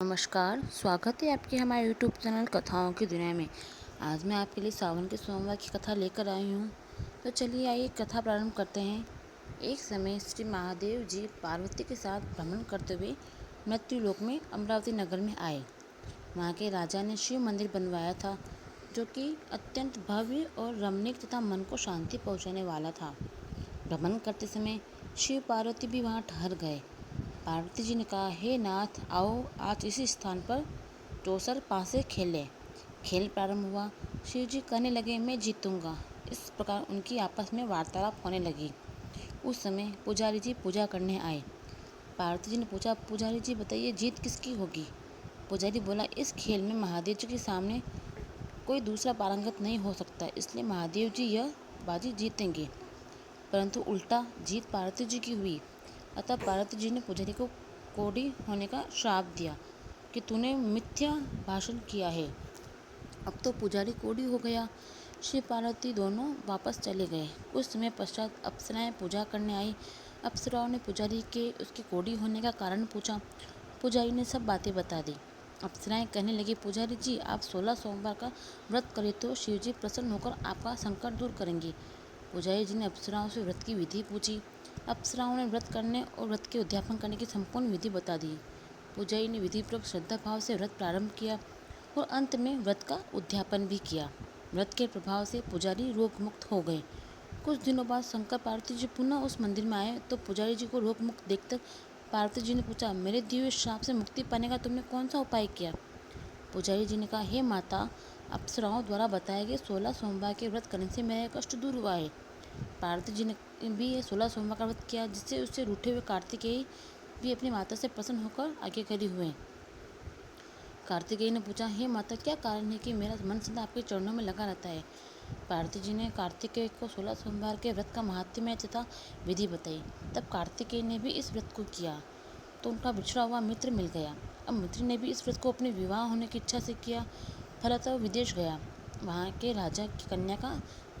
नमस्कार, स्वागत है आपके हमारे यूट्यूब चैनल कथाओं की दुनिया में। आज मैं आपके लिए सावन के सोमवार की कथा लेकर आई हूँ। तो चलिए आइए कथा प्रारंभ करते हैं। एक समय श्री महादेव जी पार्वती के साथ भ्रमण करते हुए मृत्यु लोक में अमरावती नगर में आए। वहाँ के राजा ने शिव मंदिर बनवाया था, जो कि अत्यंत भव्य और रमणीक तथा मन को शांति पहुँचाने वाला था। भ्रमण करते समय शिव पार्वती भी वहाँ ठहर गए। पार्वती जी ने कहा, हे नाथ, आओ आज इसी स्थान पर टोसर पासे खेलें। खेल प्रारंभ हुआ। शिव जी कहने लगे, मैं जीतूंगा। इस प्रकार उनकी आपस में वार्तालाप होने लगी। उस समय पुजारी जी पूजा करने आए। पार्वती जी ने पूछा, पुजारी जी बताइए, जीत किसकी होगी? पुजारी बोला, इस खेल में महादेव जी के सामने कोई दूसरा पारंगत नहीं हो सकता, इसलिए महादेव जी यह बाजी जीतेंगे। परंतु उल्टा जीत पार्वती जी की हुई। अतः पार्वती जी ने पुजारी को कोढ़ी होने का श्राप दिया कि तूने मिथ्या भाषण किया है। अब तो पुजारी कोढ़ी हो गया। शिव पार्वती दोनों वापस चले गए। कुछ समय पश्चात अप्सराएं पूजा करने आई। अप्सराओं ने पुजारी के उसके कोढ़ी होने का कारण पूछा। पुजारी ने सब बातें बता दी। अप्सराएं कहने लगी, पुजारी जी, आप 16 सोमवार का व्रत करें तो शिव जी प्रसन्न होकर आपका संकट दूर करेंगे। पुजारी जी ने अप्सराओं से व्रत की विधि पूछी। अप्सराओं ने व्रत करने और व्रत के उद्यापन करने की संपूर्ण विधि बता दी। पुजारी ने विधिपूर्वक श्रद्धा भाव से व्रत प्रारंभ किया और अंत में व्रत का उद्यापन भी किया। व्रत के प्रभाव से पुजारी रोग मुक्त हो गए। कुछ दिनों बाद शंकर पार्वती जी पुनः उस मंदिर में आए तो पुजारी जी को रोग मुक्त देखकर पार्वती जी ने पूछा, मेरे दिए हुए श्राप से मुक्ति पाने का तुमने कौन सा उपाय किया? पुजारी जी ने कहा, हे माता, अप्सराओं द्वारा बताए गए 16 सोमवार के व्रत करने से मेरा कष्ट दूर हुआ है। पार्वती जी ने भी ये 16 सोमवार का व्रत किया, जिससे उससे रूठे हुए कार्तिकेय भी अपनी माता से प्रसन्न होकर आज्ञाकारी हुए। कार्तिकेय ने पूछा, हे माता, क्या कारण है कि मेरा मन सदा आपके चरणों में लगा रहता है? पार्वती जी ने कार्तिकेय को 16 सोमवार के व्रत का महात्म्य तथा विधि बताई। तब कार्तिकेय ने भी इस व्रत को किया तो उनका बिछड़ा हुआ मित्र मिल गया। अब मित्र ने भी इस व्रत को अपने विवाह होने की इच्छा से किया। फलतः विदेश गया। वहाँ के राजा की कन्या का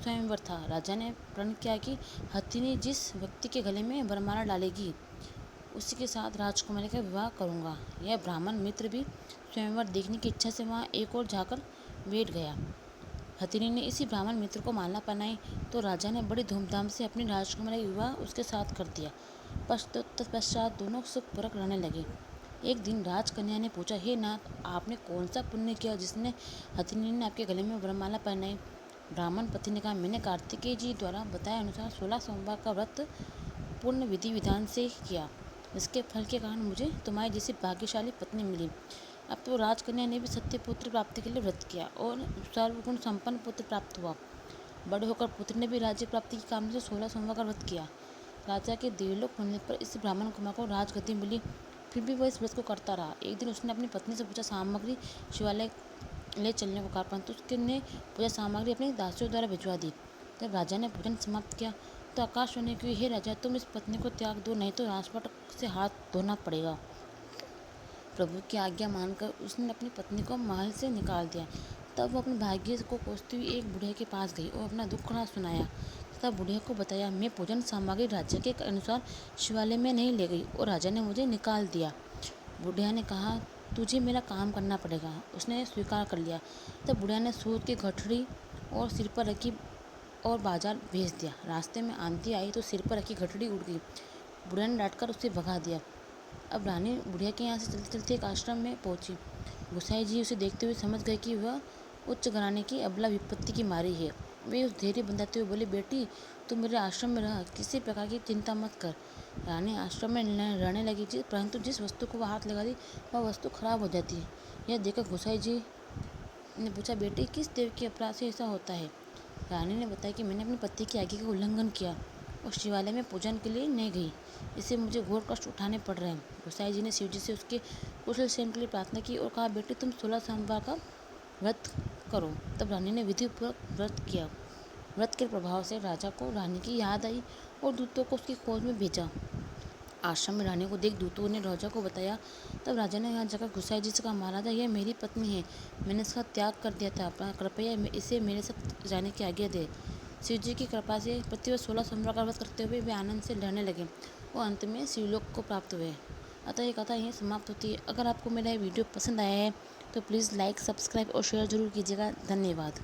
स्वयंवर था। राजा ने प्रण किया कि हथिनी जिस व्यक्ति के गले में वरमाला डालेगी, उसी के साथ राजकुमारी का विवाह करूँगा। यह ब्राह्मण मित्र भी स्वयंवर देखने की इच्छा से वहाँ एक और जाकर बैठ गया। हथिनी ने इसी ब्राह्मण मित्र को माला पहनाई तो राजा ने बड़ी धूमधाम से अपनी राजकुमारी का विवाह उसके साथ कर दिया। तत्पश्चात दोनों सुखपूर्वक रहने लगे। एक दिन राजकन्या ने पूछा, हे नाथ, आपने कौन सा पुण्य किया जिसने हथिनी ने आपके गले में वरमाला पहनाई? ब्राह्मण पति ने कहा, मैंने कार्तिकेय जी द्वारा बताए अनुसार 16 सोमवार का व्रत पूर्ण विधि विधान से किया, जिसके फल के कारण मुझे तुम्हारी जैसी भाग्यशाली पत्नी मिली। अब तो राजकन्या ने भी सत्य पुत्र प्राप्ति के लिए व्रत किया और सर्वगुण संपन्न पुत्र प्राप्त हुआ। बड़े होकर पुत्र ने भी राज्य प्राप्ति की कामना से 16 सोमवार का व्रत किया। राजा के देवलोक होने पर इस ब्राह्मण कुमार को राजगद्दी मिली, फिर भी वह इस व्रत को करता रहा। एक दिन उसने अपनी पत्नी से पूछा, सामग्री शिवालय ले चलने को कहा, परंतु उसके ने पूजा सामग्री अपने दासियों द्वारा भिजवा दी। जब राजा ने भोजन समाप्त किया तो आकाशवाणी की, हे राजा, तुम इस पत्नी को त्याग दो, नहीं तो राजपाट से हाथ धोना पड़ेगा। प्रभु की आज्ञा मानकर उसने अपनी पत्नी को महल से निकाल दिया। तब वो अपने भाग्य को कोसती हुई एक बुढ़िया के पास गई और अपना दुखड़ा सुनाया तथा बुढ़िया को बताया, मैं भोजन सामग्री राज्य के अनुसार शिवालय में नहीं ले गई और राजा ने मुझे निकाल दिया। बुढ़िया ने कहा, तुझे मेरा काम करना पड़ेगा। उसने स्वीकार कर लिया। तब बुढ़िया ने सूत की गठरी और सिर पर रखी और बाजार भेज दिया। रास्ते में आंधी आई तो सिर पर रखी गठरी उड़ गई। बुढ़िया ने डांटकर उसे भगा दिया। अब रानी बुढ़िया के यहाँ से चलते चलते एक आश्रम में पहुंची। गोसाई जी उसे देखते हुए समझ गए कि वह उच्च घराने की अबला विपत्ति की मारी है। वे उस धैर्य बंधाते हुए बोले, बेटी, तू मेरे आश्रम में रह, किसी प्रकार की चिंता मत कर। रानी आश्रम में रहने लगी, परंतु जिस वस्तु को वह हाथ लगाती वह वस्तु खराब हो जाती है। यह देखकर गोसाई जी ने पूछा, बेटी, किस देव के अपराध से ऐसा होता है? रानी ने बताया कि मैंने अपने पति की आज्ञा का उल्लंघन किया और शिवालय में पूजन के लिए नहीं गई, इससे मुझे घोर कष्ट उठाने पड़ रहे हैं। गोसाई जी ने शिव जी से उसके कुशल क्षेम के लिए प्रार्थना की और कहा, बेटी, तुम 16 सोमवार का व्रत करो। तब रानी ने विधिपूर्वक व्रत किया। व्रत के प्रभाव से राजा को रानी की याद आई और दूतों को उसकी खोज में भेजा। आश्रम में रानी को देख दूतों ने राजा को बताया। तब राजा ने यहाँ जाकर गोसाई जी से कहा, महाराजा, यह मेरी पत्नी है, मैंने इसका त्याग कर दिया था, कृपया इसे मेरे साथ जाने की आज्ञा दे। शिव जी की कृपा से प्रतिवर्ष 16 सोमवार का व्रत करते हुए वे आनंद से रहने लगे और अंत में शिवलोक को प्राप्त हुए। अतः ये कथा यहीं समाप्त होती है। अगर आपको मेरा ये वीडियो पसंद आया है तो प्लीज़ लाइक, सब्सक्राइब और शेयर ज़रूर कीजिएगा। धन्यवाद।